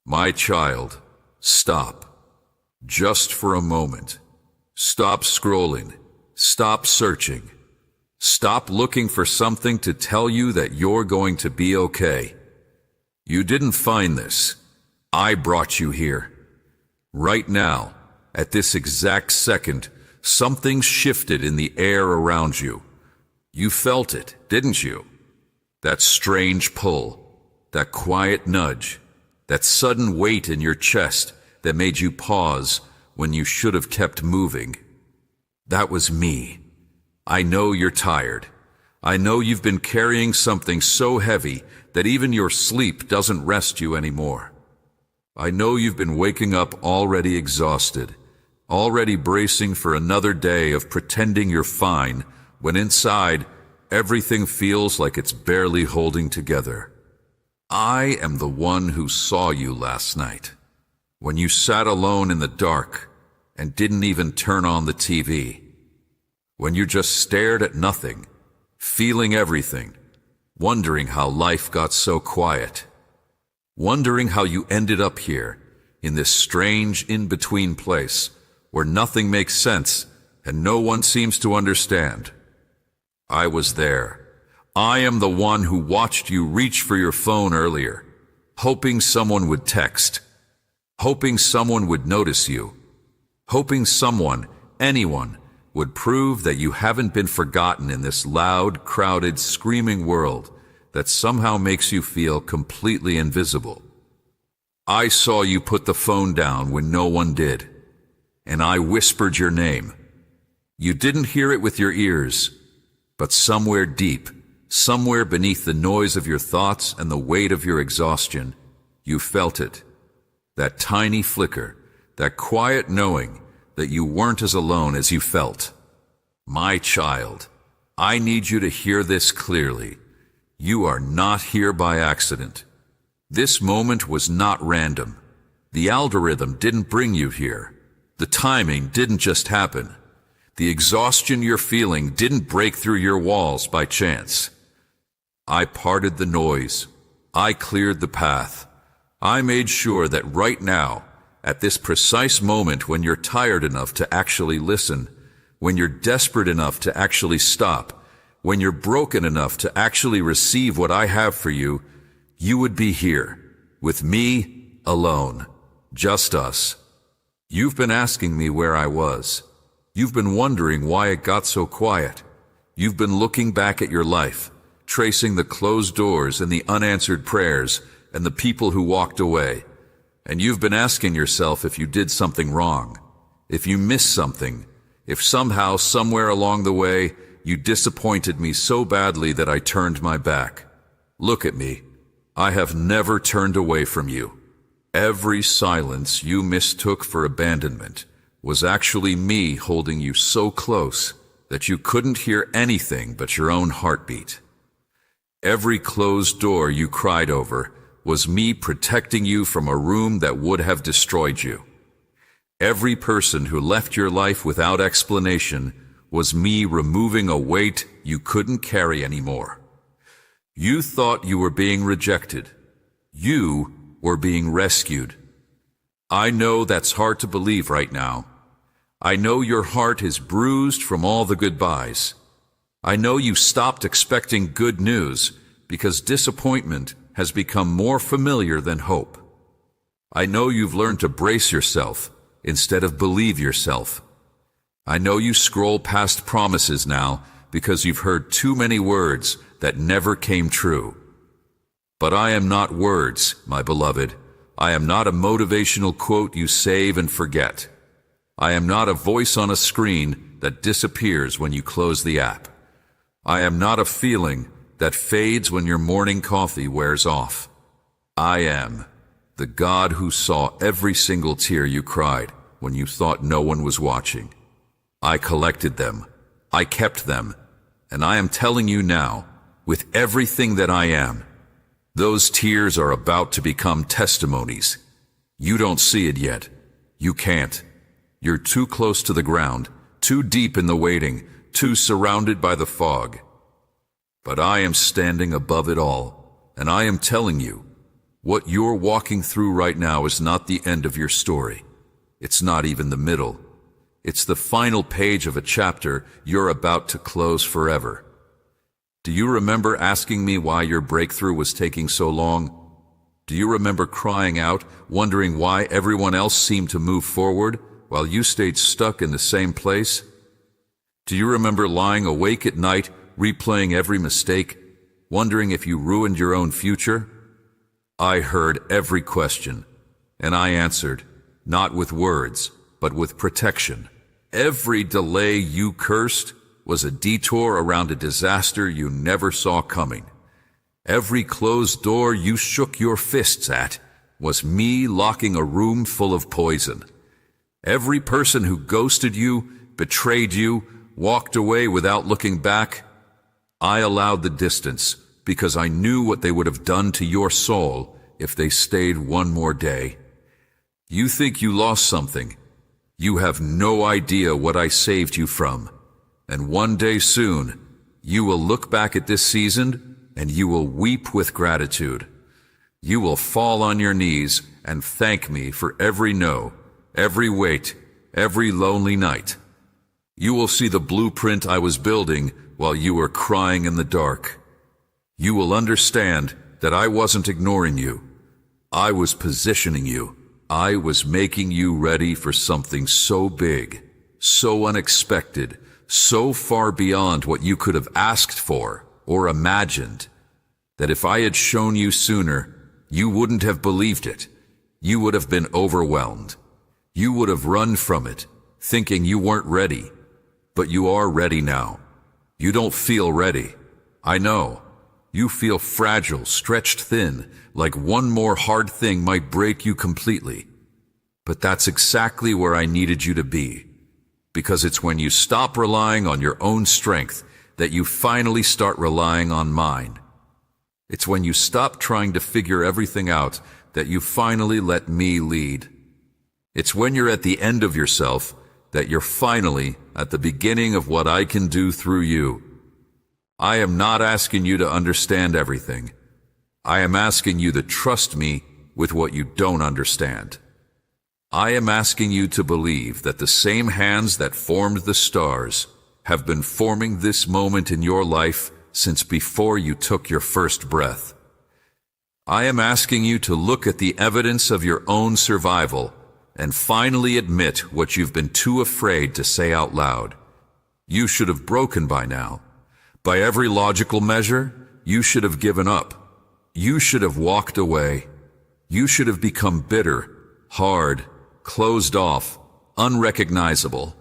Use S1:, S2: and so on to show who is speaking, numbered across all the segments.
S1: My child, stop. Just for a moment. Stop scrolling. Stop searching. Stop looking for something to tell you that you're going to be okay. You didn't find this. I brought you here. Right now, at this exact second, something shifted in the air around you. You felt it, didn't you? That strange pull, that quiet nudge, that sudden weight in your chest that made you pause when you should have kept moving. That was me. I know you're tired. I know you've been carrying something so heavy that even your sleep doesn't rest you anymore. I know you've been waking up already exhausted, already bracing for another day of pretending you're fine, when inside, everything feels like it's barely holding together. I am the one who saw you last night, when you sat alone in the dark and didn't even turn on the TV. When you just stared at nothing, feeling everything, wondering how life got so quiet. Wondering how you ended up here, in this strange in-between place, where nothing makes sense and no one seems to understand. I was there. I am the one who watched you reach for your phone earlier, hoping someone would text, hoping someone would notice you, hoping someone, anyone, would prove that you haven't been forgotten in this loud, crowded, screaming world that somehow makes you feel completely invisible. I saw you put the phone down when no one did, and I whispered your name. You didn't hear it with your ears, but somewhere deep, somewhere beneath the noise of your thoughts and the weight of your exhaustion, you felt it. That tiny flicker, that quiet knowing that you weren't as alone as you felt. My child, I need you to hear this clearly. You are not here by accident. This moment was not random. The algorithm didn't bring you here. The timing didn't just happen. The exhaustion you're feeling didn't break through your walls by chance. I parted the noise. I cleared the path. I made sure that right now, at this precise moment when you're tired enough to actually listen, when you're desperate enough to actually stop, when you're broken enough to actually receive what I have for you, you would be here, with me, alone, just us. You've been asking me where I was. You've been wondering why it got so quiet. You've been looking back at your life, tracing the closed doors and the unanswered prayers and the people who walked away. And you've been asking yourself if you did something wrong, if you missed something, if somehow, somewhere along the way, you disappointed me so badly that I turned my back. Look at me. I have never turned away from you. Every silence you mistook for abandonment was actually me holding you so close that you couldn't hear anything but your own heartbeat. Every closed door you cried over was me protecting you from a room that would have destroyed you. Every person who left your life without explanation was me removing a weight you couldn't carry anymore. You thought you were being rejected. You were being rescued. I know that's hard to believe right now. I know your heart is bruised from all the goodbyes. I know you stopped expecting good news because disappointment has become more familiar than hope. I know you've learned to brace yourself instead of believe yourself. I know you scroll past promises now because you've heard too many words that never came true. But I am not words, my beloved. I am not a motivational quote you save and forget. I am not a voice on a screen that disappears when you close the app. I am not a feeling that fades when your morning coffee wears off. I am the God who saw every single tear you cried when you thought no one was watching. I collected them, I kept them, and I am telling you now, with everything that I am, those tears are about to become testimonies. You don't see it yet. You can't. You're too close to the ground, too deep in the waiting, too surrounded by the fog. But I am standing above it all, and I am telling you, What you're walking through right now is not the end of your story. It's not even the middle. It's the final page of a chapter you're about to close forever. Do you remember asking me why your breakthrough was taking so long? Do you remember crying out, wondering why everyone else seemed to move forward while you stayed stuck in the same place? Do you remember lying awake at night, replaying every mistake, wondering if you ruined your own future? I heard every question, and I answered, not with words, but with protection. Every delay you cursed was a detour around a disaster you never saw coming. Every closed door you shook your fists at was me locking a room full of poison. Every person who ghosted you, betrayed you, walked away without looking back, I allowed the distance because I knew what they would have done to your soul if they stayed one more day. You think you lost something. You have no idea what I saved you from. And one day soon, you will look back at this season and you will weep with gratitude. You will fall on your knees and thank me for every no, every wait, every lonely night. You will see the blueprint I was building while you were crying in the dark. You will understand that I wasn't ignoring you. I was positioning you. I was making you ready for something so big, so unexpected, so far beyond what you could have asked for or imagined, that if I had shown you sooner, you wouldn't have believed it. You would have been overwhelmed. You would have run from it, thinking you weren't ready. But you are ready now. You don't feel ready. I know. You feel fragile, stretched thin, like one more hard thing might break you completely. But that's exactly where I needed you to be. Because it's when you stop relying on your own strength that you finally start relying on mine. It's when you stop trying to figure everything out that you finally let me lead. It's when you're at the end of yourself that you're finally at the beginning of what I can do through you. I am not asking you to understand everything. I am asking you to trust me with what you don't understand. I am asking you to believe that the same hands that formed the stars have been forming this moment in your life since before you took your first breath. I am asking you to look at the evidence of your own survival and finally admit what you've been too afraid to say out loud. You should have broken by now. By every logical measure, you should have given up. You should have walked away. You should have become bitter, hard, closed off, unrecognizable.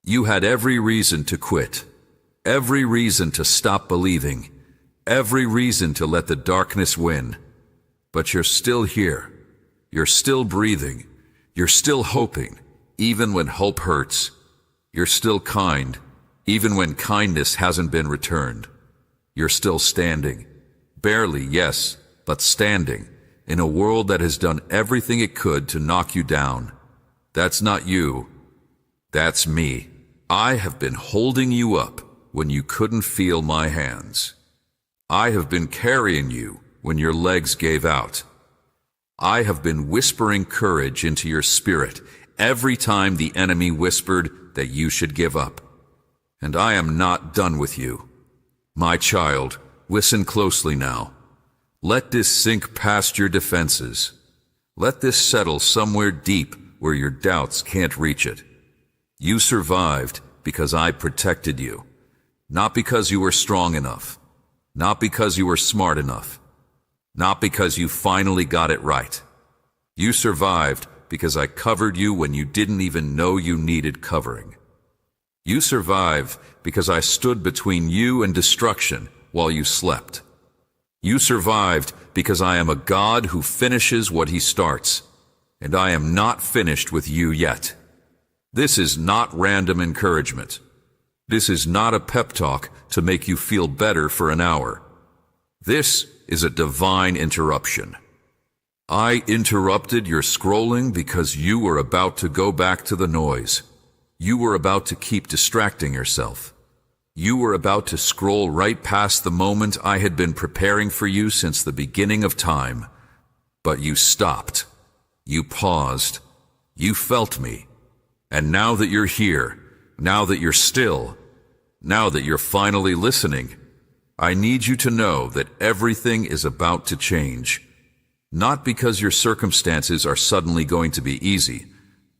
S1: You had every reason to quit, every reason to stop believing, every reason to let the darkness win. But you're still here. You're still breathing. You're still hoping, even when hope hurts. You're still kind, even when kindness hasn't been returned. You're still standing. Barely, yes, but standing, in a world that has done everything it could to knock you down. That's not you. That's me. I have been holding you up when you couldn't feel my hands. I have been carrying you when your legs gave out. I have been whispering courage into your spirit every time the enemy whispered that you should give up. And I am not done with you. My child, listen closely now. Let this sink past your defenses. Let this settle somewhere deep where your doubts can't reach it. You survived because I protected you. Not because you were strong enough. Not because you were smart enough. Not because you finally got it right. You survived because I covered you when you didn't even know you needed covering. You survived because I stood between you and destruction while you slept. You survived because I am a God who finishes what he starts, and I am not finished with you yet. This is not random encouragement. This is not a pep talk to make you feel better for an hour. This is a divine interruption. I interrupted your scrolling because you were about to go back to the noise. You were about to keep distracting yourself. You were about to scroll right past the moment I had been preparing for you since the beginning of time. But you stopped. You paused. You felt me. And now that you're here, now that you're still, now that you're finally listening, I need you to know that everything is about to change. Not because your circumstances are suddenly going to be easy.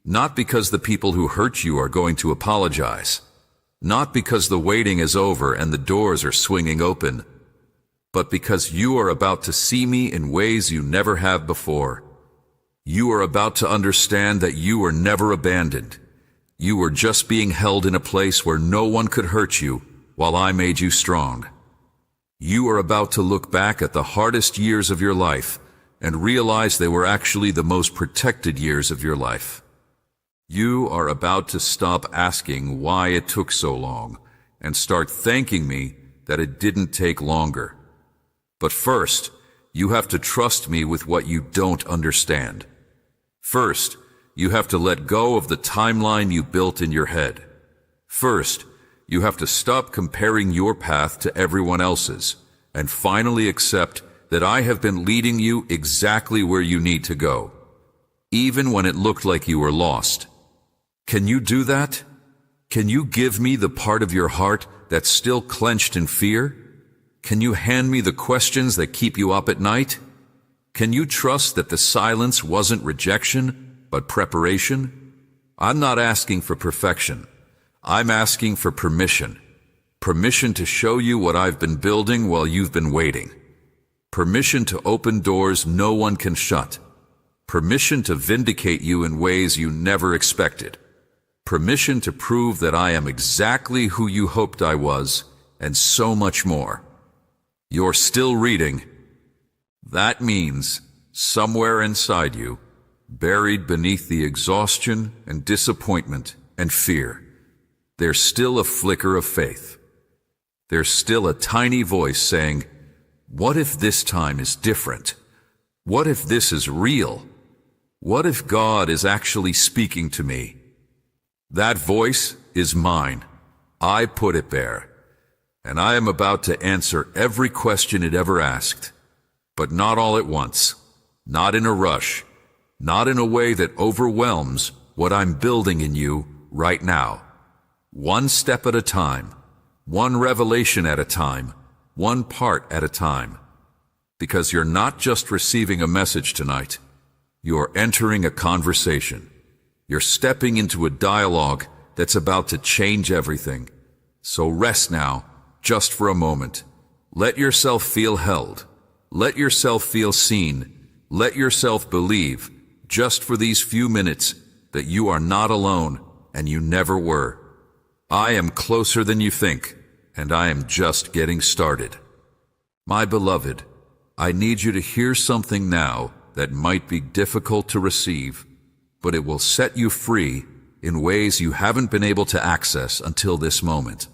S1: Not because the people who hurt you are going to apologize. Not because the waiting is over and the doors are swinging open. But because you are about to see me in ways you never have before. You are about to understand that you were never abandoned. You were just being held in a place where no one could hurt you while I made you strong. You are about to look back at the hardest years of your life and realize they were actually the most protected years of your life. You are about to stop asking why it took so long and start thanking me that it didn't take longer. But first, you have to trust me with what you don't understand. First, you have to let go of the timeline you built in your head. First, you have to stop comparing your path to everyone else's and finally accept that I have been leading you exactly where you need to go, even when it looked like you were lost. Can you do that? Can you give me the part of your heart that's still clenched in fear? Can you hand me the questions that keep you up at night? Can you trust that the silence wasn't rejection, but preparation? I'm not asking for perfection. I'm asking for permission. Permission to show you what I've been building while you've been waiting. Permission to open doors no one can shut. Permission to vindicate you in ways you never expected. Permission to prove that I am exactly who you hoped I was, and so much more. You're still reading. That means, somewhere inside you, buried beneath the exhaustion and disappointment and fear, there's still a flicker of faith. There's still a tiny voice saying, what if this time is different? What if this is real? What if God is actually speaking to me? That voice is mine. I put it there. And I am about to answer every question it ever asked. But not all at once. Not in a rush. Not in a way that overwhelms what I'm building in you right now. One step at a time. One revelation at a time. One part at a time. Because you're not just receiving a message tonight. You're entering a conversation. You're stepping into a dialogue that's about to change everything. So rest now, just for a moment. Let yourself feel held. Let yourself feel seen. Let yourself believe, just for these few minutes, that you are not alone and you never were. I am closer than you think, and I am just getting started. My beloved, I need you to hear something now that might be difficult to receive, but it will set you free in ways you haven't been able to access until this moment.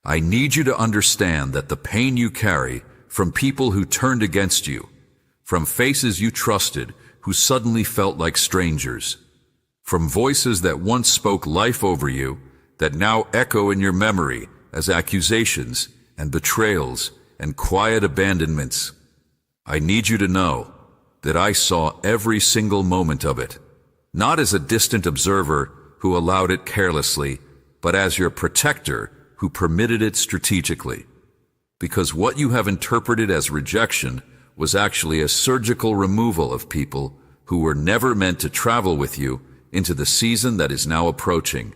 S1: I need you to understand that the pain you carry from people who turned against you, from faces you trusted who suddenly felt like strangers, from voices that once spoke life over you that now echo in your memory as accusations and betrayals and quiet abandonments. I need you to know that I saw every single moment of it, not as a distant observer who allowed it carelessly, but as your protector who permitted it strategically. Because what you have interpreted as rejection was actually a surgical removal of people who were never meant to travel with you into the season that is now approaching.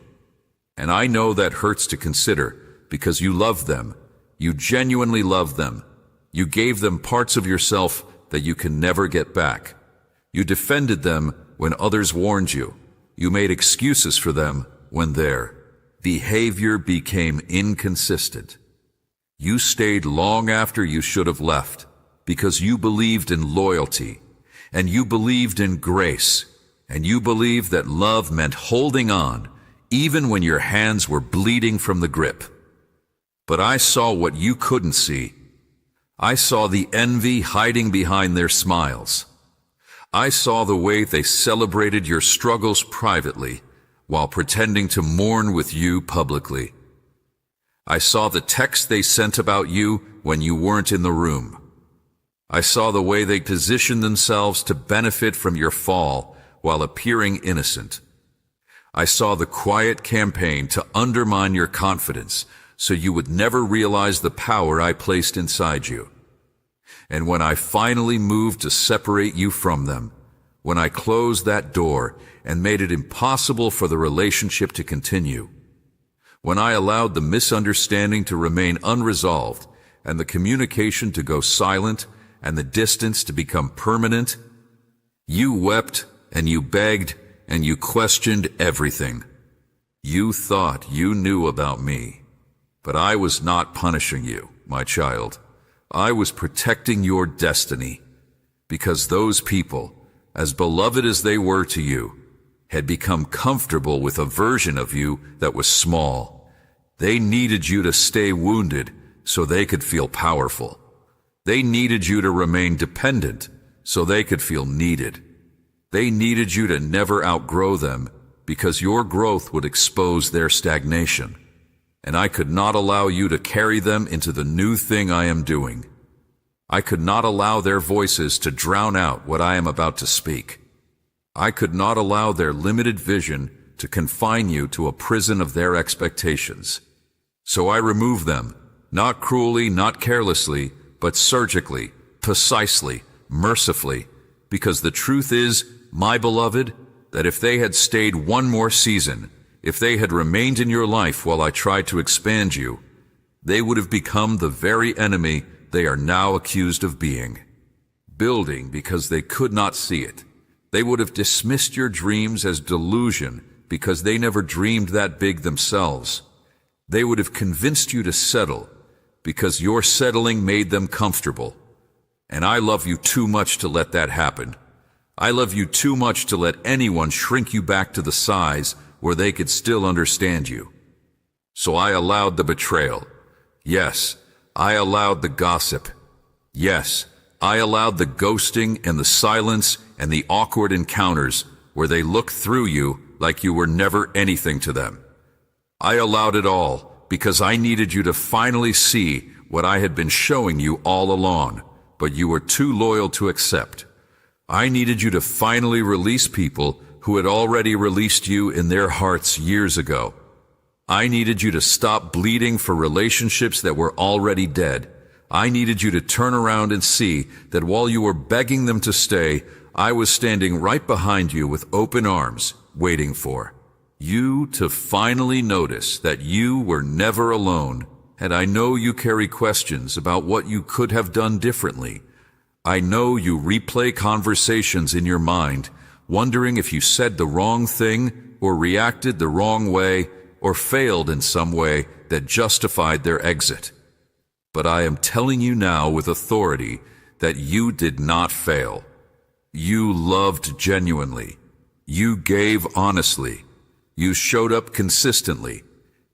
S1: And I know that hurts to consider because you love them. You genuinely love them. You gave them parts of yourself that you can never get back. You defended them when others warned you. You made excuses for them when their behavior became inconsistent. You stayed long after you should have left because you believed in loyalty and you believed in grace and you believed that love meant holding on even when your hands were bleeding from the grip. But I saw what you couldn't see. I saw the envy hiding behind their smiles. I saw the way they celebrated your struggles privately while pretending to mourn with you publicly. I saw the texts they sent about you when you weren't in the room. I saw the way they positioned themselves to benefit from your fall while appearing innocent. I saw the quiet campaign to undermine your confidence so you would never realize the power I placed inside you. And when I finally moved to separate you from them, when I closed that door and made it impossible for the relationship to continue, when I allowed the misunderstanding to remain unresolved and the communication to go silent and the distance to become permanent, you wept and you begged and you questioned everything. You thought you knew about me, but I was not punishing you, my child. I was protecting your destiny, because those people, as beloved as they were to you, had become comfortable with a version of you that was small. They needed you to stay wounded so they could feel powerful. They needed you to remain dependent so they could feel needed. They needed you to never outgrow them because your growth would expose their stagnation. And I could not allow you to carry them into the new thing I am doing. I could not allow their voices to drown out what I am about to speak. I could not allow their limited vision to confine you to a prison of their expectations. So I removed them, not cruelly, not carelessly, but surgically, precisely, mercifully, because the truth is, my beloved, that if they had stayed one more season, if they had remained in your life while I tried to expand you, they would have become the very enemy they are now accused of being. Building because they could not see it. They would have dismissed your dreams as delusion because they never dreamed that big themselves. They would have convinced you to settle because your settling made them comfortable. And I love you too much to let that happen. I love you too much to let anyone shrink you back to the size where they could still understand you. So I allowed the betrayal. Yes, I allowed the gossip. Yes, I allowed the ghosting and the silence and the awkward encounters where they looked through you like you were never anything to them. I allowed it all because I needed you to finally see what I had been showing you all along, but you were too loyal to accept. I needed you to finally release people who had already released you in their hearts years ago. I needed you to stop bleeding for relationships that were already dead. I needed you to turn around and see that while you were begging them to stay, I was standing right behind you with open arms, waiting for you to finally notice that you were never alone. And I know you carry questions about what you could have done differently. I know you replay conversations in your mind, wondering if you said the wrong thing or reacted the wrong way or failed in some way that justified their exit. But I am telling you now with authority that you did not fail. You loved genuinely. You gave honestly. You showed up consistently.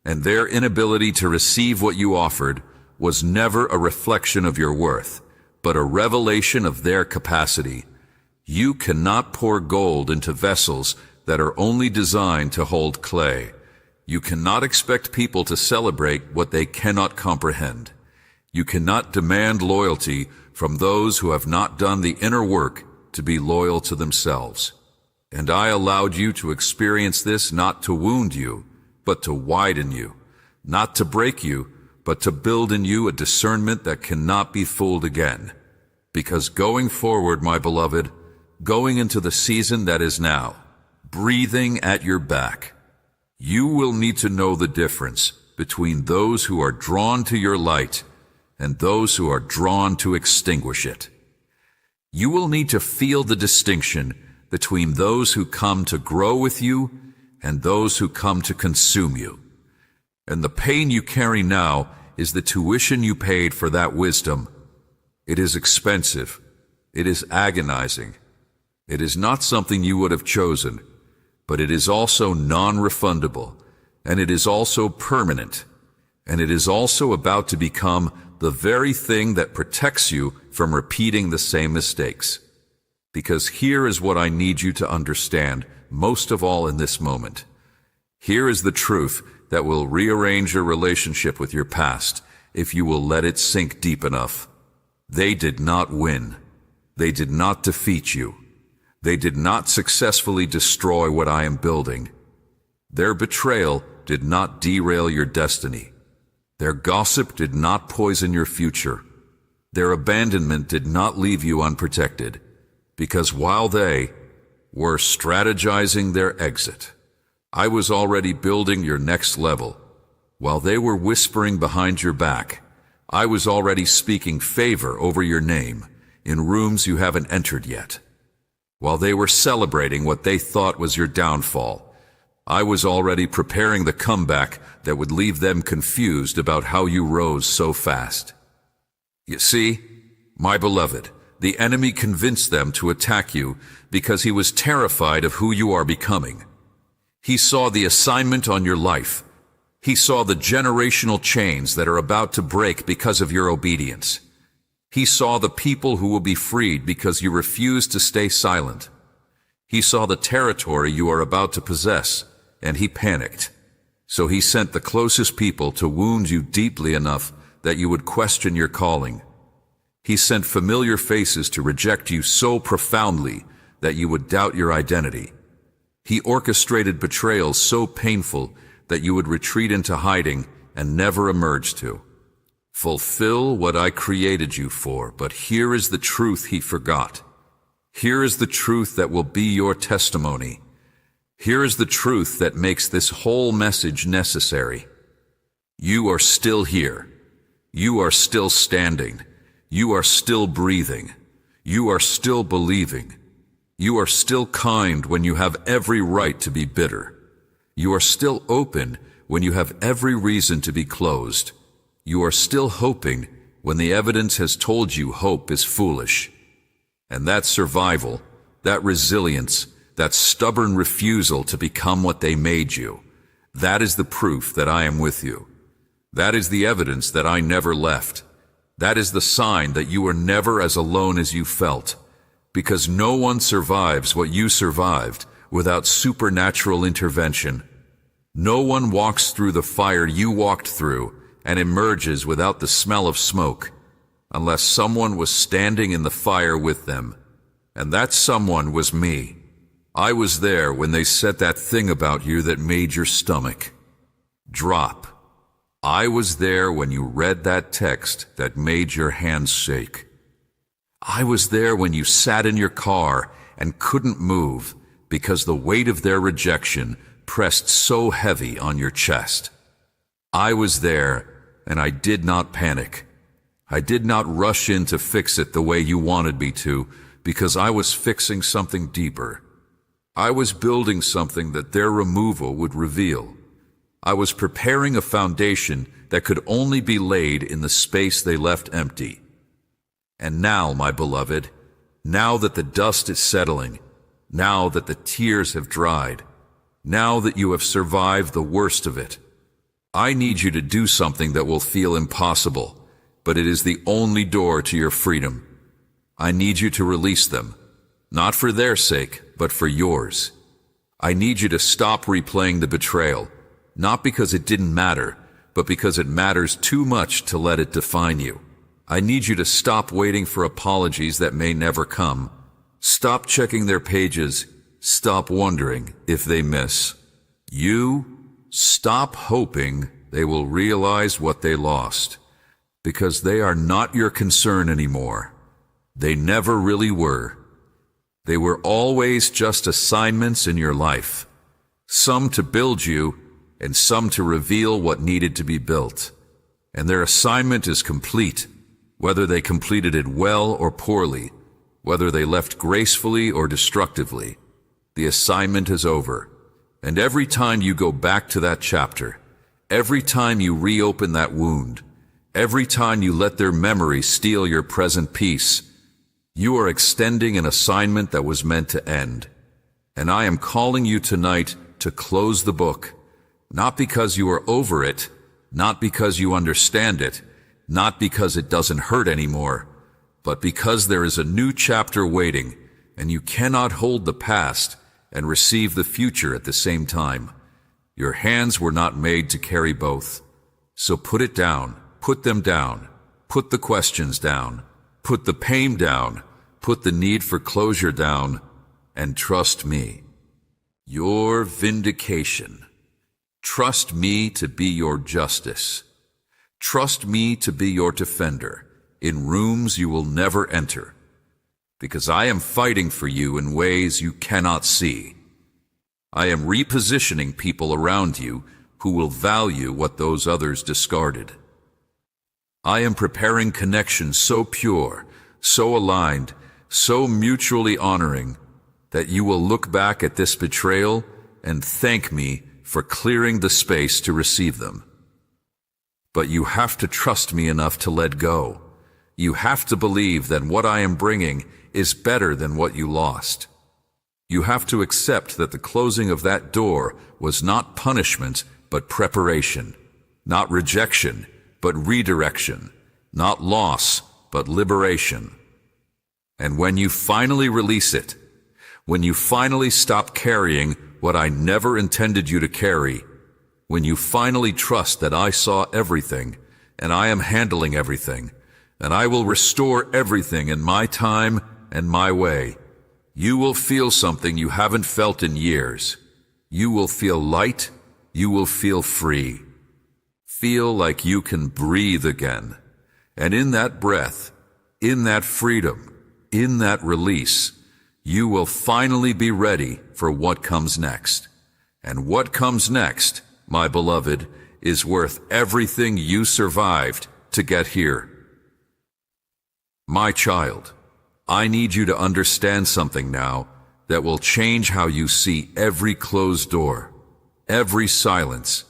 S1: And their inability to receive what you offered was never a reflection of your worth, but a revelation of their capacity. You cannot pour gold into vessels that are only designed to hold clay. You cannot expect people to celebrate what they cannot comprehend. You cannot demand loyalty from those who have not done the inner work to be loyal to themselves. And I allowed you to experience this not to wound you, but to widen you, not to break you, but to build in you a discernment that cannot be fooled again. Because going forward, my beloved, going into the season that is now, breathing at your back, you will need to know the difference between those who are drawn to your light and those who are drawn to extinguish it. You will need to feel the distinction between those who come to grow with you and those who come to consume you. And the pain you carry now is the tuition you paid for that wisdom. It is expensive. It is agonizing. It is not something you would have chosen, but it is also non-refundable, and it is also permanent, and it is also about to become the very thing that protects you from repeating the same mistakes. Because here is what I need you to understand, most of all in this moment. Here is the truth that will rearrange your relationship with your past if you will let it sink deep enough. They did not win. They did not defeat you. They did not successfully destroy what I am building. Their betrayal did not derail your destiny. Their gossip did not poison your future. Their abandonment did not leave you unprotected, because while they were strategizing their exit, I was already building your next level. While they were whispering behind your back, I was already speaking favor over your name in rooms you haven't entered yet. While they were celebrating what they thought was your downfall, I was already preparing the comeback that would leave them confused about how you rose so fast. You see, my beloved, the enemy convinced them to attack you because he was terrified of who you are becoming. He saw the assignment on your life. He saw the generational chains that are about to break because of your obedience. He saw the people who will be freed because you refuse to stay silent. He saw the territory you are about to possess, and he panicked. So he sent the closest people to wound you deeply enough that you would question your calling. He sent familiar faces to reject you so profoundly that you would doubt your identity. He orchestrated betrayals so painful that you would retreat into hiding and never emerge to. Fulfill what I created you for, but here is the truth he forgot. Here is the truth that will be your testimony. Here is the truth that makes this whole message necessary. You are still here. You are still standing. You are still breathing. You are still believing. You are still kind when you have every right to be bitter. You are still open when you have every reason to be closed. You are still hoping when the evidence has told you hope is foolish. And that survival, that resilience, that stubborn refusal to become what they made you, that is the proof that I am with you. That is the evidence that I never left. That is the sign that you were never as alone as you felt, because no one survives what you survived without supernatural intervention. No one walks through the fire you walked through and emerges without the smell of smoke, unless someone was standing in the fire with them. And that someone was me. I was there when they said that thing about you that made your stomach drop. I was there when you read that text that made your hands shake. I was there when you sat in your car and couldn't move because the weight of their rejection pressed so heavy on your chest. I was there, and I did not panic. I did not rush in to fix it the way you wanted me to, because I was fixing something deeper. I was building something that their removal would reveal. I was preparing a foundation that could only be laid in the space they left empty. And now, my beloved, now that the dust is settling, now that the tears have dried, now that you have survived the worst of it, I need you to do something that will feel impossible, but it is the only door to your freedom. I need you to release them, not for their sake, but for yours. I need you to stop replaying the betrayal, not because it didn't matter, but because it matters too much to let it define you. I need you to stop waiting for apologies that may never come. Stop checking their pages. Stop wondering if they miss. Stop hoping they will realize what they lost, because they are not your concern anymore. They never really were. They were always just assignments in your life, some to build you and some to reveal what needed to be built. And their assignment is complete, whether they completed it well or poorly, whether they left gracefully or destructively. The assignment is over. And every time you go back to that chapter, every time you reopen that wound, every time you let their memory steal your present peace, you are extending an assignment that was meant to end. And I am calling you tonight to close the book, not because you are over it, not because you understand it, not because it doesn't hurt anymore, but because there is a new chapter waiting, and you cannot hold the past and receive the future at the same time. Your hands were not made to carry both. So put it down, put them down, put the questions down, Put the pain down, put the need for closure down, and trust me. Your vindication. Trust me to be your justice. Trust me to be your defender in rooms you will never enter, because I am fighting for you in ways you cannot see. I am repositioning people around you who will value what those others discarded. I am preparing connections so pure, so aligned, so mutually honoring, that you will look back at this betrayal and thank me for clearing the space to receive them. But you have to trust me enough to let go. You have to believe that what I am bringing is better than what you lost. You have to accept that the closing of that door was not punishment, but preparation. Not rejection, but redirection. Not loss, but liberation. And when you finally release it, when you finally stop carrying what I never intended you to carry, when you finally trust that I saw everything, and I am handling everything, and I will restore everything in my time and my way, you will feel something you haven't felt in years. You will feel light. You will feel free. Feel like you can breathe again. And in that breath, in that freedom, in that release, you will finally be ready for what comes next. And what comes next, my beloved, is worth everything you survived to get here. My child, I need you to understand something now that will change how you see every closed door, every silence,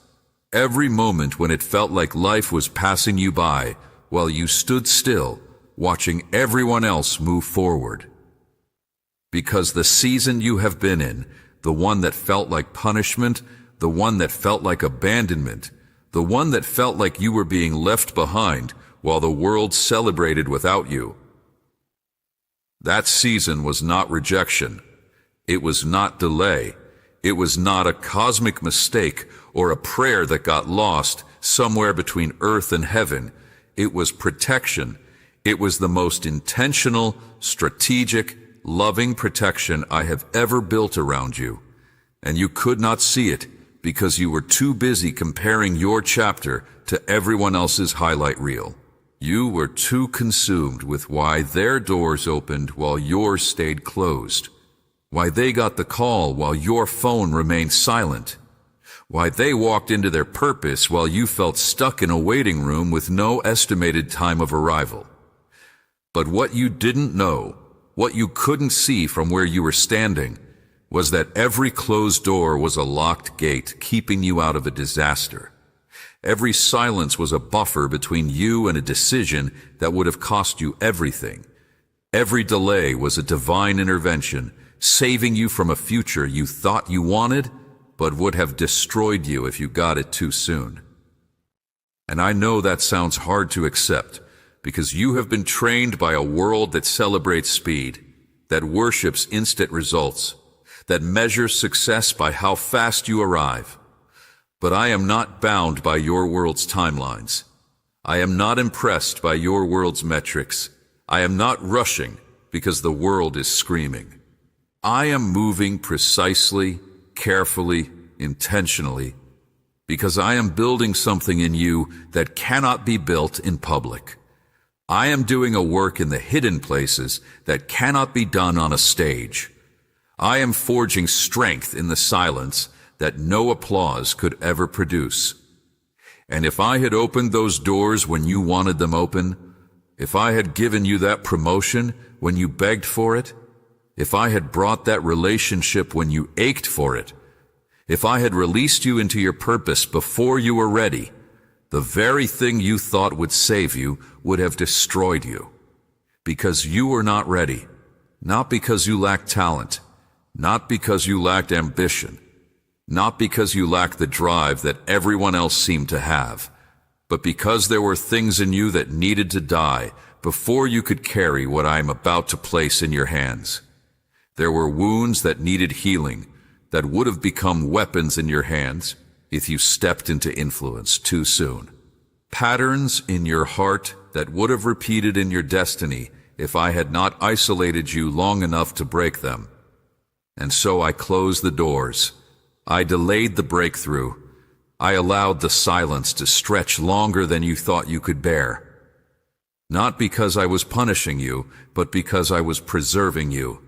S1: every moment when it felt like life was passing you by while you stood still, watching everyone else move forward. Because the season you have been in, the one that felt like punishment, the one that felt like abandonment, the one that felt like you were being left behind while the world celebrated without you, that season was not rejection. It was not delay. It was not a cosmic mistake or a prayer that got lost somewhere between earth and heaven. It was protection. It was the most intentional, strategic, loving protection I have ever built around you. And you could not see it because you were too busy comparing your chapter to everyone else's highlight reel. You were too consumed with why their doors opened while yours stayed closed, why they got the call while your phone remained silent, why they walked into their purpose while you felt stuck in a waiting room with no estimated time of arrival. But what you didn't know, what you couldn't see from where you were standing, was that every closed door was a locked gate keeping you out of a disaster. Every silence was a buffer between you and a decision that would have cost you everything. Every delay was a divine intervention, saving you from a future you thought you wanted, but would have destroyed you if you got it too soon. And I know that sounds hard to accept, because you have been trained by a world that celebrates speed, that worships instant results, that measures success by how fast you arrive. But I am not bound by your world's timelines. I am not impressed by your world's metrics. I am not rushing because the world is screaming. I am moving precisely, carefully, intentionally, because I am building something in you that cannot be built in public. I am doing a work in the hidden places that cannot be done on a stage. I am forging strength in the silence that no applause could ever produce. And if I had opened those doors when you wanted them open, if I had given you that promotion when you begged for it, if I had brought that relationship when you ached for it, if I had released you into your purpose before you were ready, the very thing you thought would save you would have destroyed you. Because you were not ready, not because you lacked talent, not because you lacked ambition, not because you lacked the drive that everyone else seemed to have, but because there were things in you that needed to die before you could carry what I am about to place in your hands. There were wounds that needed healing that would have become weapons in your hands if you stepped into influence too soon. Patterns in your heart that would have repeated in your destiny if I had not isolated you long enough to break them. And so I closed the doors. I delayed the breakthrough. I allowed the silence to stretch longer than you thought you could bear. Not because I was punishing you, but because I was preserving you.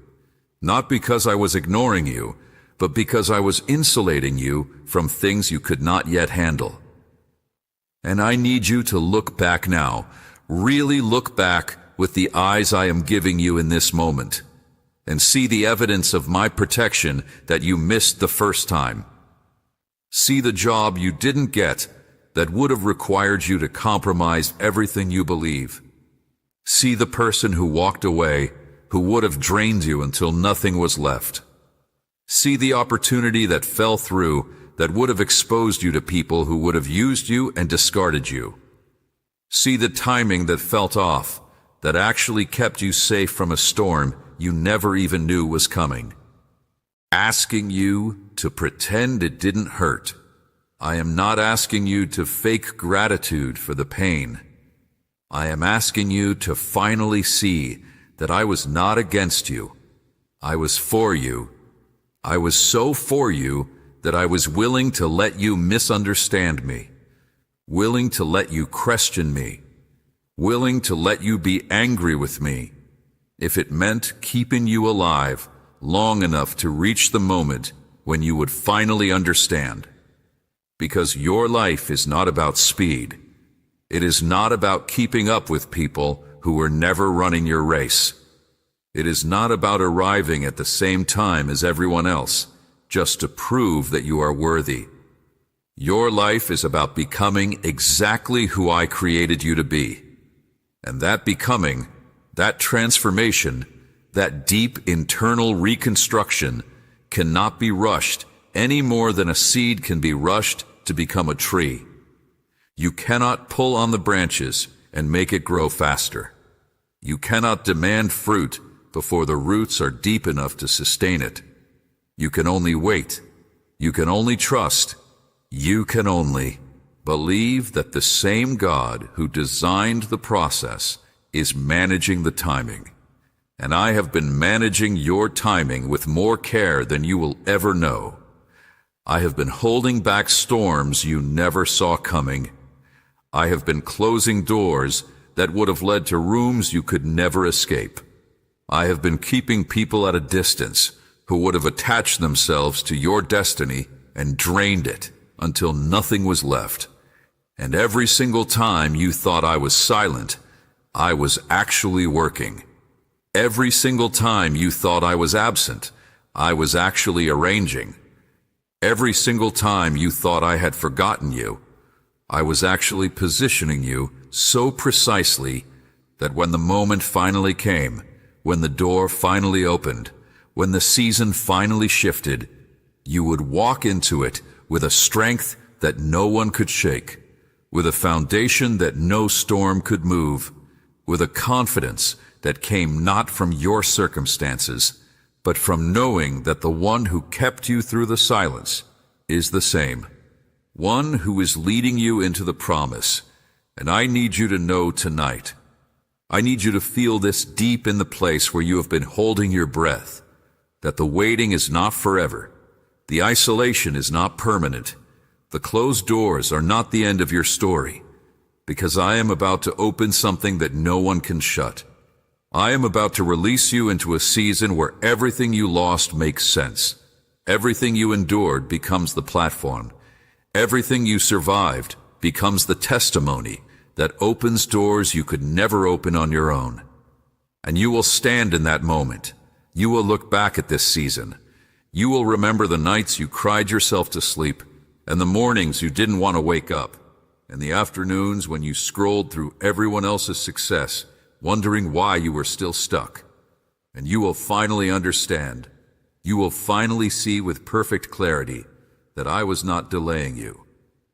S1: Not because I was ignoring you, but because I was insulating you from things you could not yet handle. And I need you to look back now, really look back with the eyes I am giving you in this moment, and see the evidence of my protection that you missed the first time. See the job you didn't get that would have required you to compromise everything you believe. See the person who walked away, who would have drained you until nothing was left. See the opportunity that fell through that would have exposed you to people who would have used you and discarded you. See the timing that felt off, that actually kept you safe from a storm you never even knew was coming. Asking you to pretend it didn't hurt. I am not asking you to fake gratitude for the pain. I am asking you to finally see that I was not against you. I was for you. I was so for you that I was willing to let you misunderstand me, willing to let you question me, willing to let you be angry with me, if it meant keeping you alive long enough to reach the moment when you would finally understand. Because your life is not about speed. It is not about keeping up with people who were never running your race. It is not about arriving at the same time as everyone else, just to prove that you are worthy. Your life is about becoming exactly who I created you to be. And that becoming, that transformation, that deep internal reconstruction cannot be rushed any more than a seed can be rushed to become a tree. You cannot pull on the branches and make it grow faster. You cannot demand fruit before the roots are deep enough to sustain it. You can only wait. You can only trust. You can only believe that the same God who designed the process is managing the timing. And I have been managing your timing with more care than you will ever know. I have been holding back storms you never saw coming. I have been closing doors that would have led to rooms you could never escape. I have been keeping people at a distance who would have attached themselves to your destiny and drained it until nothing was left. And every single time you thought I was silent, I was actually working. Every single time you thought I was absent, I was actually arranging. Every single time you thought I had forgotten you, I was actually positioning you so precisely that when the moment finally came, when the door finally opened, when the season finally shifted, you would walk into it with a strength that no one could shake, with a foundation that no storm could move, with a confidence that came not from your circumstances, but from knowing that the one who kept you through the silence is the same, one who is leading you into the promise. And I need you to know tonight, I need you to feel this deep in the place where you have been holding your breath, that the waiting is not forever. The isolation is not permanent. The closed doors are not the end of your story, because I am about to open something that no one can shut. I am about to release you into a season where everything you lost makes sense. Everything you endured becomes the platform. Everything you survived becomes the testimony that opens doors you could never open on your own. And you will stand in that moment. You will look back at this season. You will remember the nights you cried yourself to sleep, and the mornings you didn't want to wake up, and the afternoons when you scrolled through everyone else's success, wondering why you were still stuck. And you will finally understand. You will finally see with perfect clarity that I was not delaying you.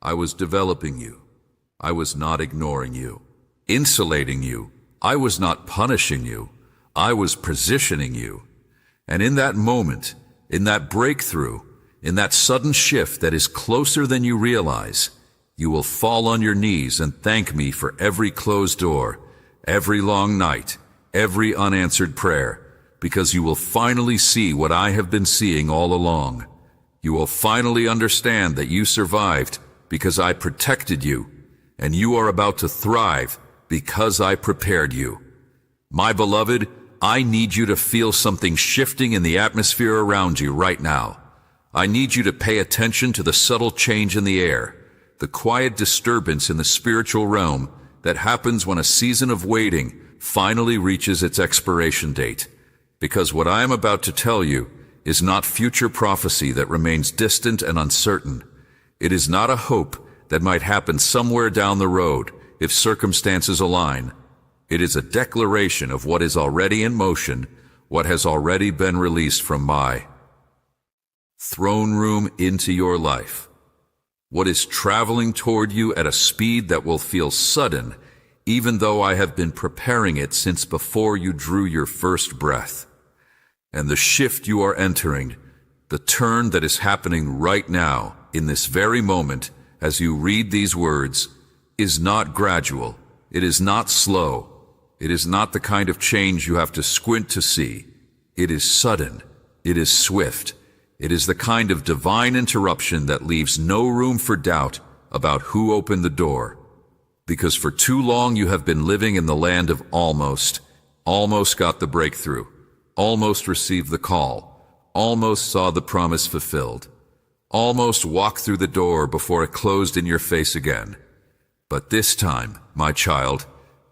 S1: I was developing you. I was not ignoring you, insulating you. I was not punishing you. I was positioning you. And in that moment, in that breakthrough, in that sudden shift that is closer than you realize, you will fall on your knees and thank me for every closed door, every long night, every unanswered prayer, because you will finally see what I have been seeing all along. You will finally understand that you survived because I protected you, and you are about to thrive because I prepared you. My beloved, I need you to feel something shifting in the atmosphere around you right now. I need you to pay attention to the subtle change in the air, the quiet disturbance in the spiritual realm that happens when a season of waiting finally reaches its expiration date. Because what I am about to tell you is not future prophecy that remains distant and uncertain. It is not a hope that might happen somewhere down the road if circumstances align. It is a declaration of what is already in motion, what has already been released from my throne room into your life. What is traveling toward you at a speed that will feel sudden, even though I have been preparing it since before you drew your first breath. And the shift you are entering, the turn that is happening right now, in this very moment, as you read these words, is not gradual. It is not slow. It is not the kind of change you have to squint to see. It is sudden. It is swift. It is the kind of divine interruption that leaves no room for doubt about who opened the door. Because for too long you have been living in the land of almost got the breakthrough, almost received the call, almost saw the promise fulfilled, almost walked through the door before it closed in your face again. But this time, my child,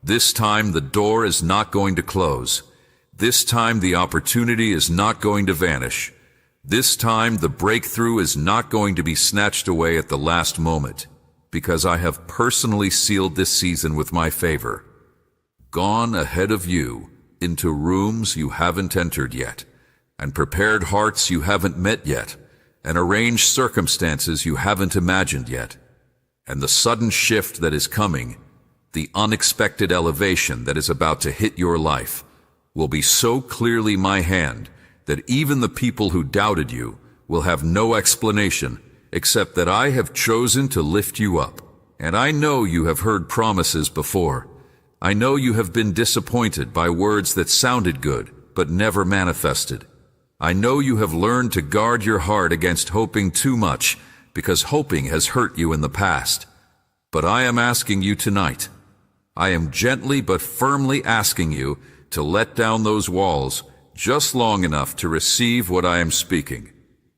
S1: this time the door is not going to close. This time the opportunity is not going to vanish. This time the breakthrough is not going to be snatched away at the last moment, because I have personally sealed this season with my favor. Gone ahead of you into rooms you haven't entered yet, and prepared hearts you haven't met yet, and arranged circumstances you haven't imagined yet. And the sudden shift that is coming, the unexpected elevation that is about to hit your life, will be so clearly my hand that even the people who doubted you will have no explanation except that I have chosen to lift you up. And I know you have heard promises before. I know you have been disappointed by words that sounded good but never manifested. I know you have learned to guard your heart against hoping too much because hoping has hurt you in the past. But I am asking you tonight, I am gently but firmly asking you to let down those walls just long enough to receive what I am speaking.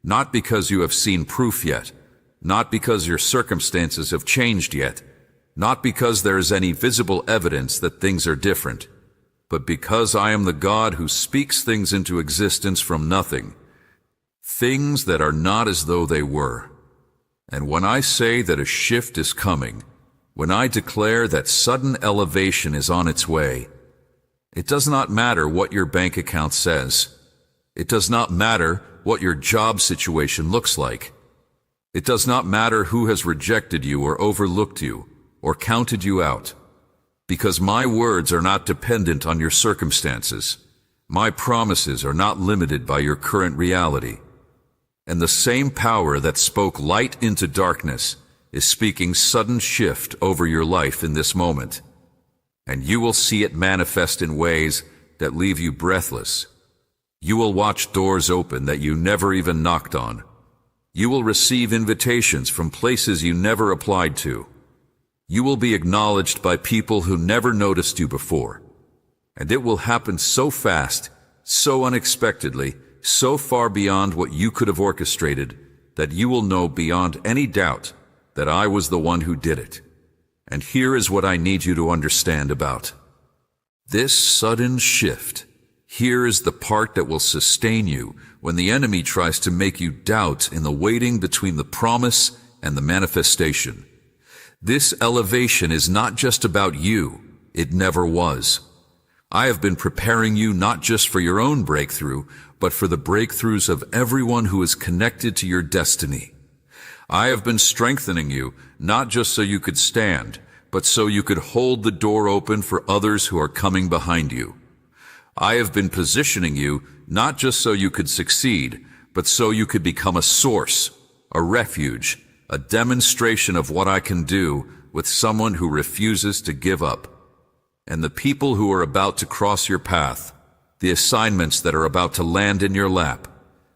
S1: Not because you have seen proof yet, not because your circumstances have changed yet, not because there is any visible evidence that things are different, but because I am the God who speaks things into existence from nothing, things that are not as though they were. And when I say that a shift is coming, when I declare that sudden elevation is on its way, it does not matter what your bank account says. It does not matter what your job situation looks like. It does not matter who has rejected you or overlooked you or counted you out. Because my words are not dependent on your circumstances. My promises are not limited by your current reality. And the same power that spoke light into darkness is speaking sudden shift over your life in this moment. And you will see it manifest in ways that leave you breathless. You will watch doors open that you never even knocked on. You will receive invitations from places you never applied to. You will be acknowledged by people who never noticed you before. And it will happen so fast, so unexpectedly, so far beyond what you could have orchestrated, that you will know beyond any doubt that I was the one who did it. And here is what I need you to understand about this sudden shift. Here is the part that will sustain you when the enemy tries to make you doubt in the waiting between the promise and the manifestation. This elevation is not just about you. It never was. I have been preparing you not just for your own breakthrough, but for the breakthroughs of everyone who is connected to your destiny. I have been strengthening you, not just so you could stand, but so you could hold the door open for others who are coming behind you. I have been positioning you, not just so you could succeed, but so you could become a source, a refuge, a demonstration of what I can do with someone who refuses to give up. And the people who are about to cross your path, the assignments that are about to land in your lap,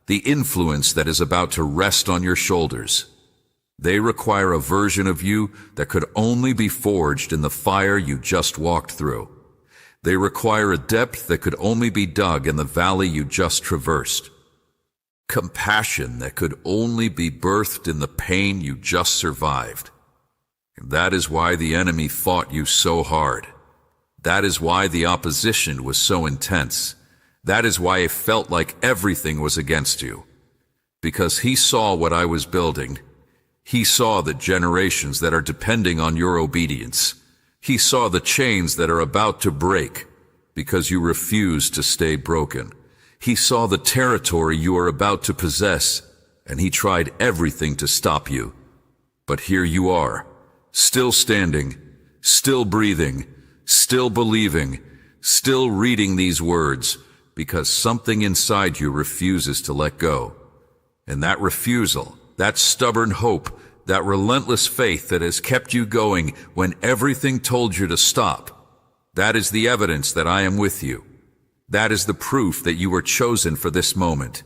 S1: the influence that is about to rest on your shoulders, they require a version of you that could only be forged in the fire you just walked through. They require a depth that could only be dug in the valley you just traversed. Compassion that could only be birthed in the pain you just survived. That is why the enemy fought you so hard. That is why the opposition was so intense. That is why it felt like everything was against you. Because he saw what I was building. He saw the generations that are depending on your obedience. He saw the chains that are about to break because you refuse to stay broken. He saw the territory you are about to possess, and he tried everything to stop you. But here you are, still standing, still breathing, still believing, still reading these words, because something inside you refuses to let go. And that refusal, that stubborn hope, that relentless faith that has kept you going when everything told you to stop, that is the evidence that I am with you. That is the proof that you were chosen for this moment.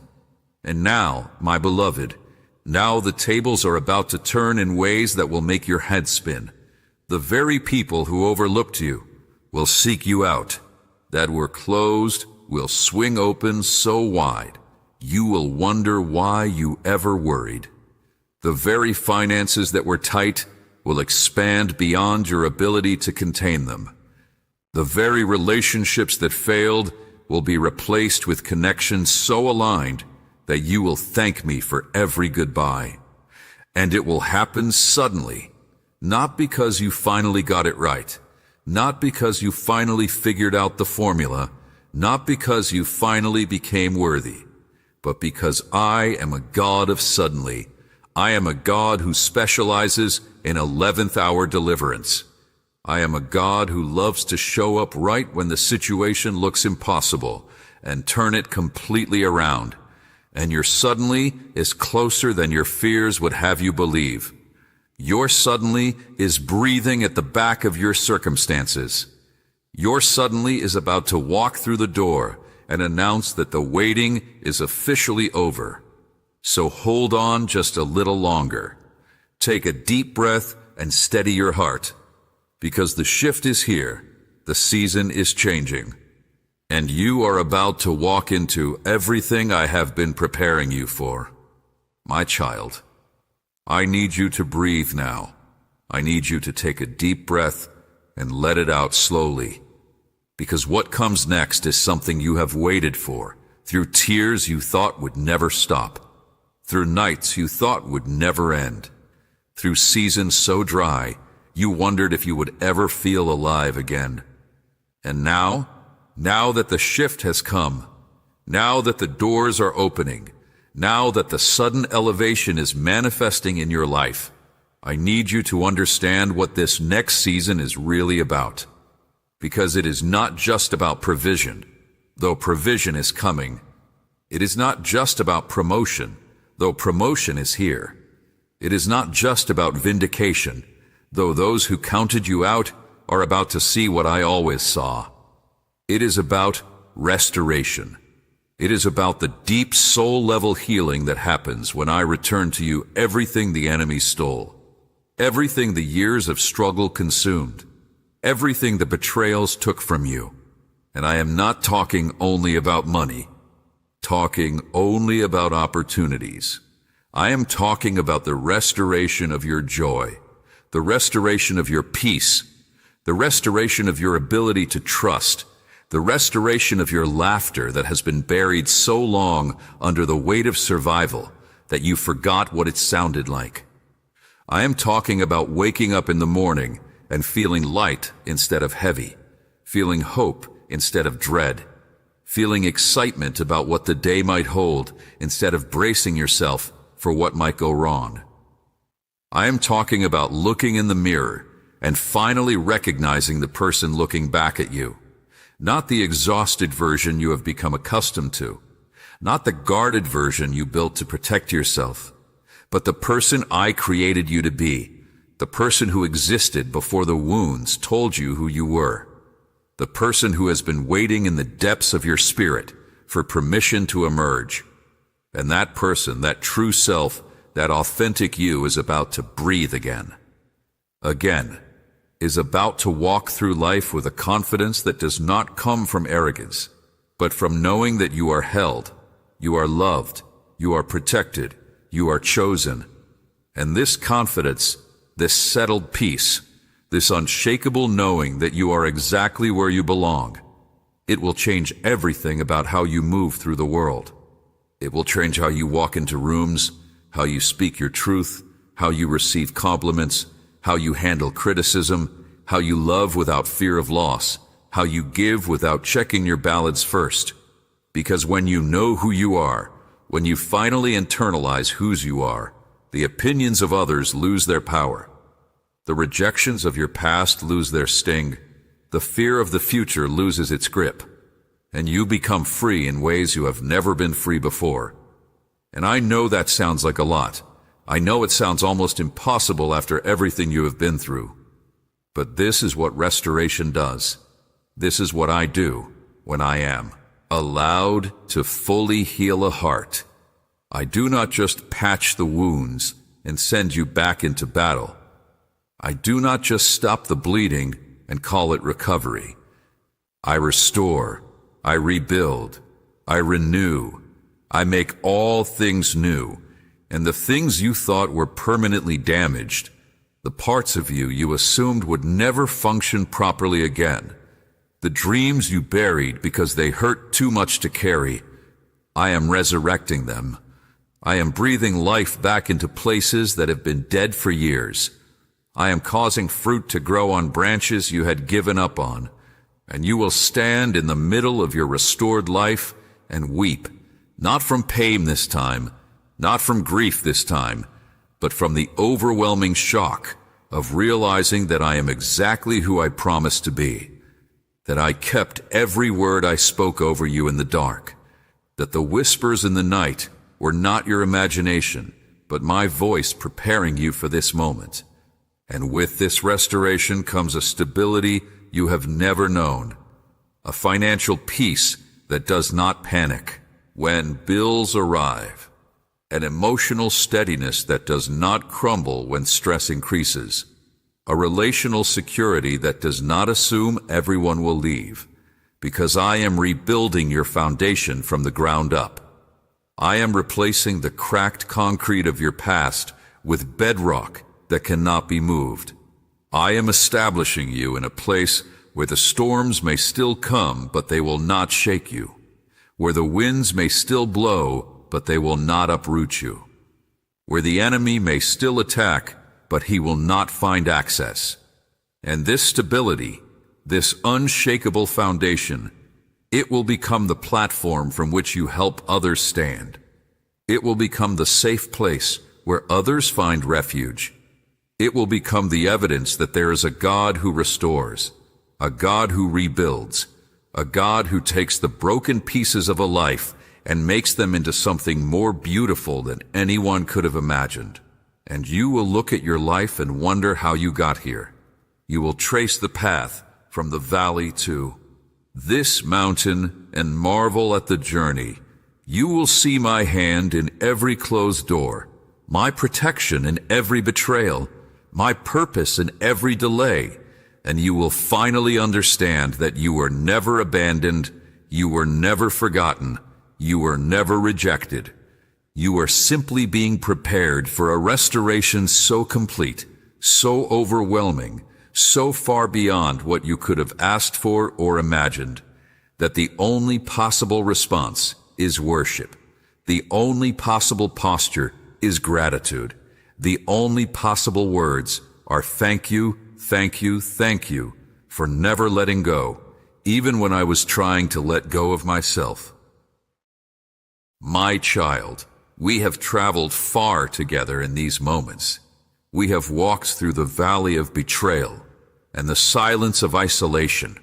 S1: And now, my beloved, now the tables are about to turn in ways that will make your head spin. The very people who overlooked you will seek you out, that were closed will swing open so wide, you will wonder why you ever worried. The very finances that were tight will expand beyond your ability to contain them. The very relationships that failed will be replaced with connections so aligned that you will thank me for every goodbye. And it will happen suddenly, not because you finally got it right, not because you finally figured out the formula, not because you finally became worthy, but because I am a God of suddenly. I am a God who specializes in 11th hour deliverance. I am a God who loves to show up right when the situation looks impossible and turn it completely around. And your suddenly is closer than your fears would have you believe. Your suddenly is breathing at the back of your circumstances. Your suddenly is about to walk through the door and announce that the waiting is officially over. So hold on just a little longer. Take a deep breath and steady your heart. Because the shift is here, the season is changing. And you are about to walk into everything I have been preparing you for. My child, I need you to breathe now. I need you to take a deep breath and let it out slowly. Because what comes next is something you have waited for, through tears you thought would never stop. Through nights you thought would never end. Through seasons so dry, you wondered if you would ever feel alive again. And now that the shift has come, now that the doors are opening, now that the sudden elevation is manifesting in your life, I need you to understand what this next season is really about. Because it is not just about provision, though provision is coming. It is not just about promotion, though promotion is here. It is not just about vindication, though those who counted you out are about to see what I always saw. It is about restoration. It is about the deep soul-level healing that happens when I return to you everything the enemy stole, everything the years of struggle consumed, everything the betrayals took from you. And I am not talking only about money, talking only about opportunities. I am talking about the restoration of your joy, the restoration of your peace, the restoration of your ability to trust, the restoration of your laughter that has been buried so long under the weight of survival that you forgot what it sounded like. I am talking about waking up in the morning and feeling light instead of heavy, feeling hope instead of dread, feeling excitement about what the day might hold instead of bracing yourself for what might go wrong. I am talking about looking in the mirror and finally recognizing the person looking back at you, not the exhausted version you have become accustomed to, not the guarded version you built to protect yourself, but the person I created you to be, the person who existed before the wounds told you who you were. the person who has been waiting in the depths of your spirit for permission to emerge. And that person, that true self, that authentic you is about to breathe again. Again, is about to walk through life with a confidence that does not come from arrogance, but from knowing that you are held, you are loved, you are protected, you are chosen. And this confidence, this settled peace, this unshakable knowing that you are exactly where you belong, it will change everything about how you move through the world. It will change how you walk into rooms, how you speak your truth, how you receive compliments, how you handle criticism, how you love without fear of loss, how you give without checking your balance first. Because when you know who you are, when you finally internalize whose you are, the opinions of others lose their power. The rejections of your past lose their sting. The fear of the future loses its grip. And you become free in ways you have never been free before. And I know that sounds like a lot. I know it sounds almost impossible after everything you have been through. But this is what restoration does. This is what I do when I am allowed to fully heal a heart. I do not just patch the wounds and send you back into battle. I do not just stop the bleeding and call it recovery. I restore, I rebuild, I renew, I make all things new. And the things you thought were permanently damaged, the parts of you you assumed would never function properly again, the dreams you buried because they hurt too much to carry, I am resurrecting them. I am breathing life back into places that have been dead for years. I am causing fruit to grow on branches you had given up on, and you will stand in the middle of your restored life and weep, not from pain this time, not from grief this time, but from the overwhelming shock of realizing that I am exactly who I promised to be, that I kept every word I spoke over you in the dark, that the whispers in the night were not your imagination, but my voice preparing you for this moment. And with this restoration comes a stability you have never known, a financial peace that does not panic when bills arrive, an emotional steadiness that does not crumble when stress increases, a relational security that does not assume everyone will leave, because I am rebuilding your foundation from the ground up. I am replacing the cracked concrete of your past with bedrock that cannot be moved. I am establishing you in a place where the storms may still come, but they will not shake you, where the winds may still blow, but they will not uproot you, where the enemy may still attack, but he will not find access. And this stability, this unshakable foundation, it will become the platform from which you help others stand. It will become the safe place where others find refuge. It will become the evidence that there is a God who restores, a God who rebuilds, a God who takes the broken pieces of a life and makes them into something more beautiful than anyone could have imagined. And you will look at your life and wonder how you got here. You will trace the path from the valley to this mountain and marvel at the journey. You will see my hand in every closed door, my protection in every betrayal, my purpose in every delay, and you will finally understand that you were never abandoned, you were never forgotten, you were never rejected. You are simply being prepared for a restoration so complete, so overwhelming, so far beyond what you could have asked for or imagined, that the only possible response is worship. The only possible posture is gratitude. The only possible words are thank you, thank you, thank you for never letting go, even when I was trying to let go of myself. My child, we have traveled far together in these moments. We have walked through the valley of betrayal and the silence of isolation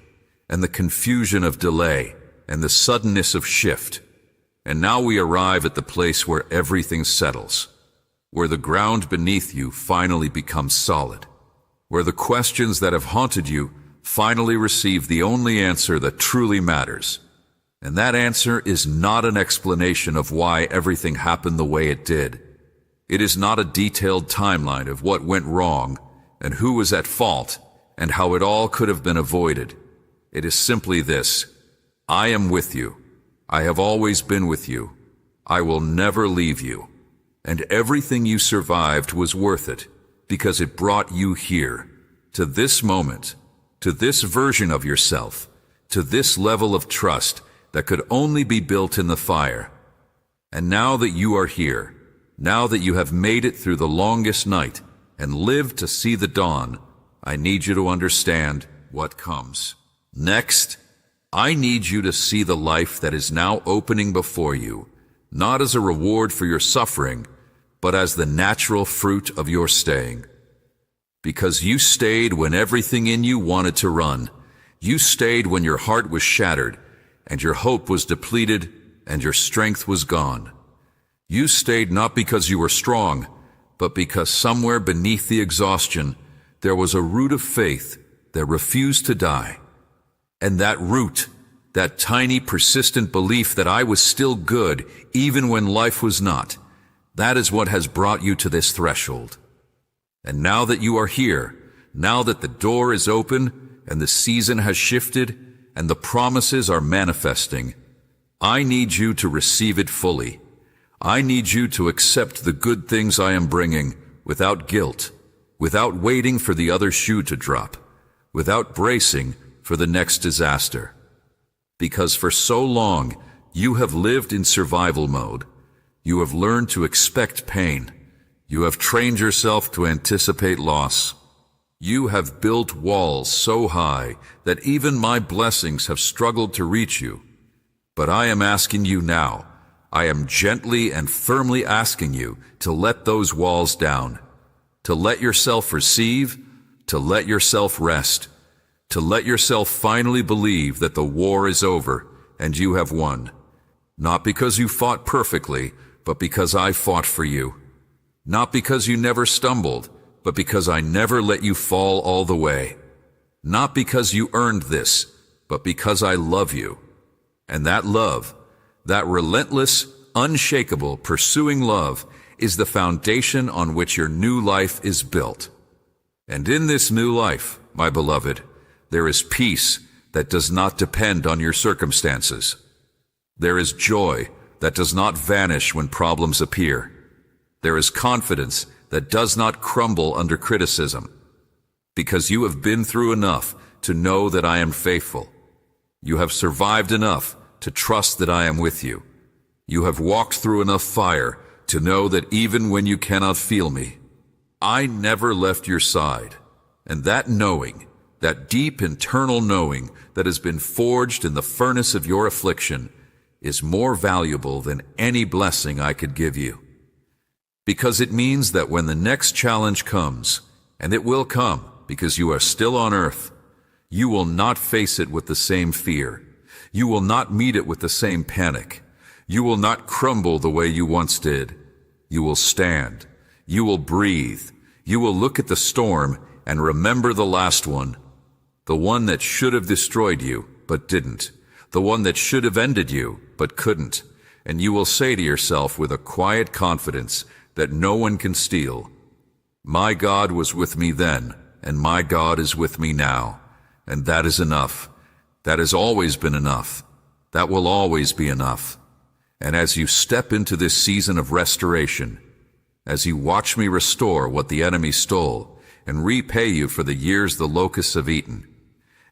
S1: and the confusion of delay and the suddenness of shift. And now we arrive at the place where everything settles, where the ground beneath you finally becomes solid, where the questions that have haunted you finally receive the only answer that truly matters. And that answer is not an explanation of why everything happened the way it did. It is not a detailed timeline of what went wrong and who was at fault and how it all could have been avoided. It is simply this: I am with you. I have always been with you. I will never leave you. And everything you survived was worth it because it brought you here, to this moment, to this version of yourself, to this level of trust that could only be built in the fire. And now that you are here, now that you have made it through the longest night and lived to see the dawn, I need you to understand what comes. Next, I need you to see the life that is now opening before you, not as a reward for your suffering, but as the natural fruit of your staying. Because you stayed when everything in you wanted to run. You stayed when your heart was shattered, and your hope was depleted, and your strength was gone. You stayed not because you were strong, but because somewhere beneath the exhaustion, there was a root of faith that refused to die. And that root, that tiny persistent belief that I was still good even when life was not, that is what has brought you to this threshold. And now that you are here, now that the door is open and the season has shifted and the promises are manifesting, I need you to receive it fully. I need you to accept the good things I am bringing without guilt, without waiting for the other shoe to drop, without bracing for the next disaster. Because for so long, you have lived in survival mode. You have learned to expect pain. You have trained yourself to anticipate loss. You have built walls so high that even my blessings have struggled to reach you. But I am asking you now, I am gently and firmly asking you to let those walls down, to let yourself receive, to let yourself rest, to let yourself finally believe that the war is over and you have won. Not because you fought perfectly, but because I fought for you. Not because you never stumbled, but because I never let you fall all the way. Not because you earned this, but because I love you. And that love, that relentless, unshakable, pursuing love, is the foundation on which your new life is built. And in this new life, my beloved, there is peace that does not depend on your circumstances. There is joy that does not vanish when problems appear. There is confidence that does not crumble under criticism. Because you have been through enough to know that I am faithful. You have survived enough to trust that I am with you. You have walked through enough fire to know that even when you cannot feel me, I never left your side. And that knowing, that deep internal knowing that has been forged in the furnace of your affliction, is more valuable than any blessing I could give you. Because it means that when the next challenge comes, and it will come because you are still on earth, you will not face it with the same fear. You will not meet it with the same panic. You will not crumble the way you once did. You will stand. You will breathe. You will look at the storm and remember the last one. The one that should have destroyed you, but didn't. The one that should have ended you, but couldn't. And you will say to yourself with a quiet confidence that no one can steal, my God was with me then, and my God is with me now. And that is enough. That has always been enough. That will always be enough. And as you step into this season of restoration, as you watch me restore what the enemy stole and repay you for the years the locusts have eaten,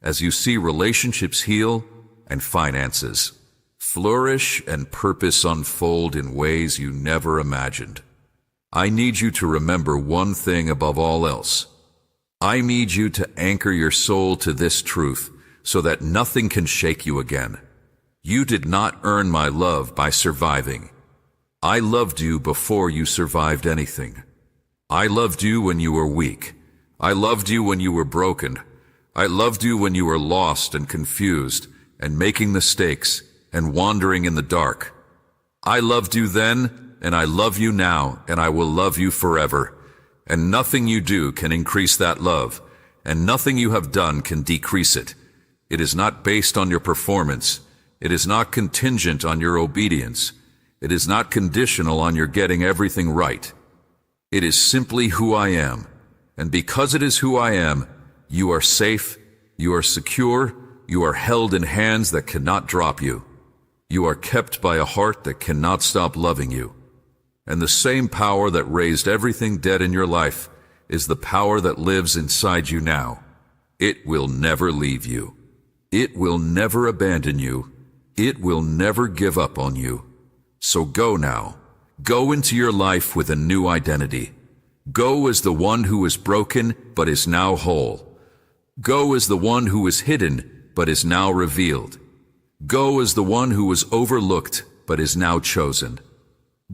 S1: as you see relationships heal and finances flourish and purpose unfold in ways you never imagined, I need you to remember one thing above all else. I need you to anchor your soul to this truth so that nothing can shake you again. You did not earn my love by surviving. I loved you before you survived anything. I loved you when you were weak. I loved you when you were broken. I loved you when you were lost and confused and making mistakes and wandering in the dark. I loved you then, and I love you now, and I will love you forever. And nothing you do can increase that love, and nothing you have done can decrease it. It is not based on your performance. It is not contingent on your obedience. It is not conditional on your getting everything right. It is simply who I am. And because it is who I am, you are safe, you are secure, you are held in hands that cannot drop you. You are kept by a heart that cannot stop loving you. And the same power that raised everything dead in your life is the power that lives inside you now. It will never leave you. It will never abandon you. It will never give up on you. So go now. Go into your life with a new identity. Go as the one who is broken but is now whole. Go as the one who is hidden but is now revealed. Go as the one who was overlooked but is now chosen.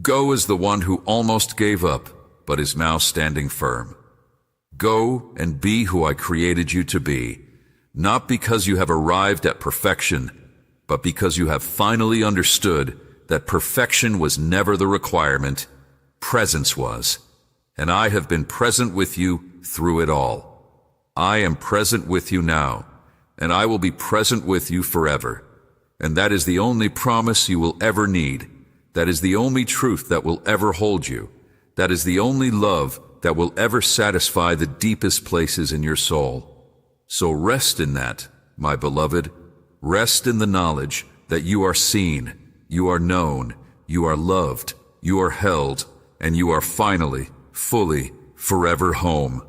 S1: Go as the one who almost gave up but is now standing firm. Go and be who I created you to be, not because you have arrived at perfection, but because you have finally understood that perfection was never the requirement, presence was. And I have been present with you through it all. I am present with you now, and I will be present with you forever. And that is the only promise you will ever need. That is the only truth that will ever hold you. That is the only love that will ever satisfy the deepest places in your soul. So rest in that, my beloved. Rest in the knowledge that you are seen, you are known, you are loved, you are held, and you are finally, fully, forever home.